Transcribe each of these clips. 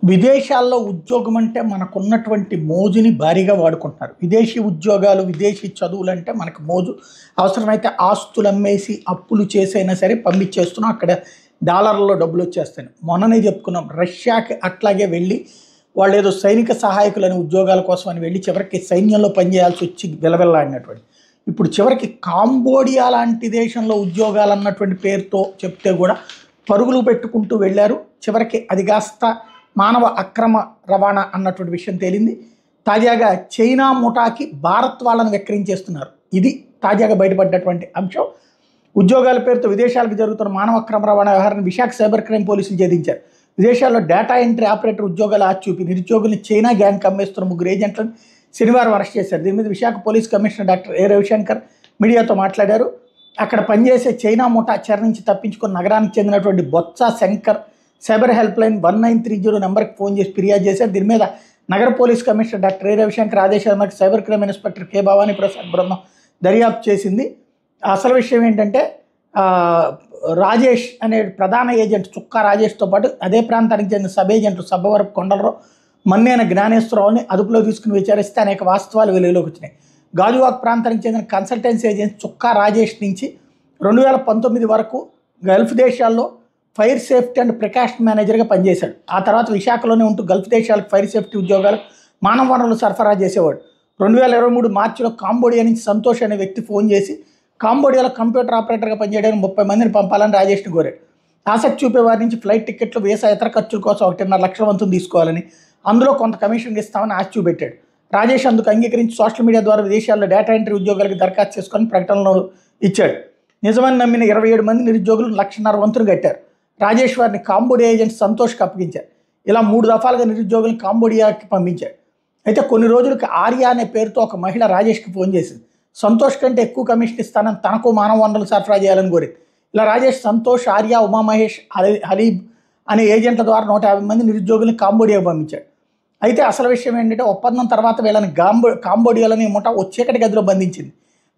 విదేశాల్లో ఉద్యోగం అంటే మనకున్నటువంటి మోజుని భారీగా వాడుకుంటున్నారు. విదేశీ ఉద్యోగాలు, విదేశీ చదువులు అంటే మనకు మోజు. అవసరమైతే ఆస్తులు అమ్మేసి అప్పులు చేసైనా సరే పంపించేస్తున్నాం. అక్కడ డాలర్లలో డబ్బులు వచ్చేస్తాయి. మొన్ననే చెప్పుకున్నాం, రష్యాకి అట్లాగే వెళ్ళి వాళ్ళు ఏదో సైనిక సహాయకులని ఉద్యోగాల కోసం అని వెళ్ళి చివరికి సైన్యంలో పనిచేయాల్సి వచ్చి విలవిల్లాడినటువంటి. ఇప్పుడు చివరికి కాంబోడియా లాంటి దేశంలో ఉద్యోగాలు అన్నటువంటి పేరుతో చెప్తే కూడా పరుగులు పెట్టుకుంటూ వెళ్ళారు. చివరికి అది కాస్త మానవ అక్రమ రవాణా అన్నటువంటి విషయం తేలింది. తాజాగా చైనా ముఠాకి భారత్ వాళ్ళని విక్రయించేస్తున్నారు. ఇది తాజాగా బయటపడ్డటువంటి అంశం. ఉద్యోగాల పేరుతో విదేశాలకు జరుగుతున్న మానవ అక్రమ రవాణా వ్యవహారాన్ని విశాఖ సైబర్ క్రైమ్ పోలీసులు ఛేదించారు. విదేశాల్లో డేటా ఎంట్రీ ఆపరేటర్ ఉద్యోగాలు ఆచూపి నిరుద్యోగుల్ని చైనా గ్యాంగ్ అమ్మేస్తున్న 3 ఏజెంట్లను శనివారం అరెస్ట్ చేశారు. దీని మీద విశాఖ పోలీస్ కమిషనర్ డాక్టర్ ఏ రవిశంకర్ మీడియాతో మాట్లాడారు. అక్కడ పనిచేసే చైనా ముఠా చెర నుంచి తప్పించుకుని నగరానికి చెందినటువంటి Botsa Shankar cyber help line 1930 నెంబర్కి ఫోన్ చేసి ఫిర్యాదు చేశారు. దీని మీద నగర పోలీస్ కమిషనర్ డాక్టర్ ఏ రవిశంకర్ ఆదేశాల మేరకు cyber crime inspector K Bhavani Prasad బృందం దర్యాప్తు చేసింది. అసలు విషయం ఏంటంటే రాజేష్ అనే ప్రధాన ఏజెంట్ చుక్కా రాజేష్తో పాటు అదే ప్రాంతానికి చెందిన సబ్ ఏజెంట్లు సబ్బవరపు కొండలరావు, మన్నేన జ్ఞానేశ్వరరావుని అదుపులో తీసుకుని విచారిస్తే అనేక వాస్తవాలు వెలుగులోకి వచ్చినాయి. గాజువాక్ ప్రాంతానికి చెందిన కన్సల్టెన్సీ ఏజెంట్ చుక్కా రాజేష్ నుంచి 2019 వరకు గల్ఫ్ దేశాల్లో ఫైర్ సేఫ్టీ అండ్ ప్రికాషన్ మేనేజర్గా పనిచేశాడు. ఆ తర్వాత విశాఖలోనే ఉంటూ గల్ఫ్ దేశాలకు ఫైర్ సేఫ్టీ ఉద్యోగాలు, మానవ వనరులు సరఫరా చేసేవాడు. 2023 మార్చిలో కాంబోడియా నుంచి సంతోష్ అనే వ్యక్తి ఫోన్ చేసి కాంబోడియాలో కంప్యూటర్ ఆపరేటర్గా పనిచేయడానికి 30 మందిని పంపాలని రాజేష్ని కోరాడు. ఆసక్తి చూపే వారి నుంచి ఫ్లైట్ టికెట్లు, వీసా ఇతర ఖర్చుల కోసం 1.5 లక్షల వంతులు తీసుకోవాలని, అందులో కొంత కమిషన్ ఇస్తామని ఆశ చూపెట్టాడు. రాజేష్ అందుకు అంగీకరించి సోషల్ మీడియా ద్వారా విదేశాల్లో డేటా ఎంట్రీ ఉద్యోగాలకు దరఖాస్తు చేసుకొని ప్రకటనలో ఇచ్చాడు. నిజమని నమ్మిన 27 మంది నిరుద్యోగులు 1.5 లక్షల వంతులు కట్టారు. రాజేష్ వారిని కాంబోడియా ఏజెంట్ సంతోష్కి అప్పగించారు. ఇలా 3 దఫాలుగా నిరుద్యోగులను కాంబోడియాకి పంపించారు. అయితే కొన్ని రోజులకి ఆర్య అనే పేరుతో ఒక మహిళ రాజేష్కి ఫోన్ చేసింది. సంతోష్ కంటే ఎక్కువ కమిషన్ ఇస్తానని తనకు మానవ వనరులు సరఫరా చేయాలని కోరింది. ఇలా రాజేష్ సంతోష్, ఆర్య, ఉమామహేష్, హలీబ్ అనే ఏజెంట్ల ద్వారా 150 మంది నిరుద్యోగులను కాంబోడియాకు పంపించాడు. అయితే అసలు విషయం ఏంటంటే ఒప్పందం తర్వాత వీళ్ళని కాంబోడియాలోని ముఠా చీకటి గదిలో బంధించింది.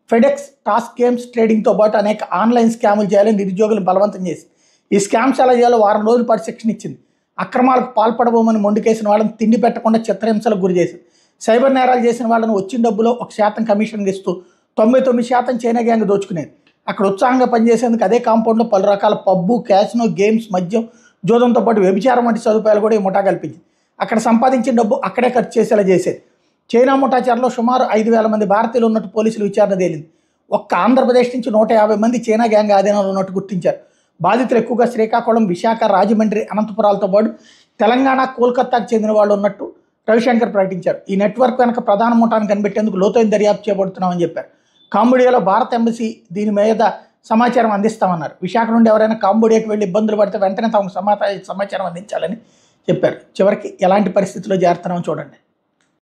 ఫెడెక్స్, టాస్క్ గేమ్స్ ట్రేడింగ్తో పాటు అనేక ఆన్లైన్ స్కాములు చేయాలని నిరుద్యోగులను బలవంతం చేసి ఈ స్కామ్స్ ఎలా చేయాలో వారం రోజుల పాటు శిక్షణ ఇచ్చింది. అక్రమాలకు పాల్పడబోమని మొండికేసిన వాళ్ళని తిండి పెట్టకుండా చిత్రహింసలకు గురి చేసింది. సైబర్ నేరాలు చేసిన వాళ్ళని వచ్చిన డబ్బులో 1% కమిషన్ ఇస్తూ 99% చైనా గ్యాంగ్ దోచుకునేది. అక్కడ ఉత్సాహంగా పనిచేసేందుకు అదే కాంపౌండ్లో పలు రకాల పబ్బు, క్యాసినో, గేమ్స్, మద్యం, జోదంతో పాటు వ్యభిచారం వంటి సదుపాయాలు కూడా ఈ ముఠా కల్పించింది. అక్కడ సంపాదించిన డబ్బు అక్కడే ఖర్చు చేసేలా చేసేది. చైనా ముఠా చెరలో సుమారు 5,000 మంది భారతీయులు ఉన్నట్టు పోలీసులు విచారణ తేలింది. ఒక్క ఆంధ్రప్రదేశ్ నుంచి 150 మంది చైనా గ్యాంగ్ ఆధీనంలో ఉన్నట్టు గుర్తించారు. బాధితులు ఎక్కువగా శ్రీకాకుళం, విశాఖ, రాజమండ్రి, అనంతపురాలతో పాటు తెలంగాణ, కోల్కతాకు చెందిన వాళ్ళు ఉన్నట్టు రవిశంకర్ ప్రకటించారు. ఈ నెట్వర్క్ వెనక ప్రధాన ముఠాను కనిపెట్టేందుకు లోతైన దర్యాప్తు చేపడుతున్నామని చెప్పారు. కాంబోడియాలో భారత ఎంబసీ దీని మీద సమాచారం అందిస్తామన్నారు. విశాఖ నుండి ఎవరైనా కాంబోడియాకి వెళ్ళి ఇబ్బందులు పడితే వెంటనే తమకు సమాచారం అందించాలని చెప్పారు. చివరికి ఎలాంటి పరిస్థితుల్లో చేరుతున్నామో చూడండి.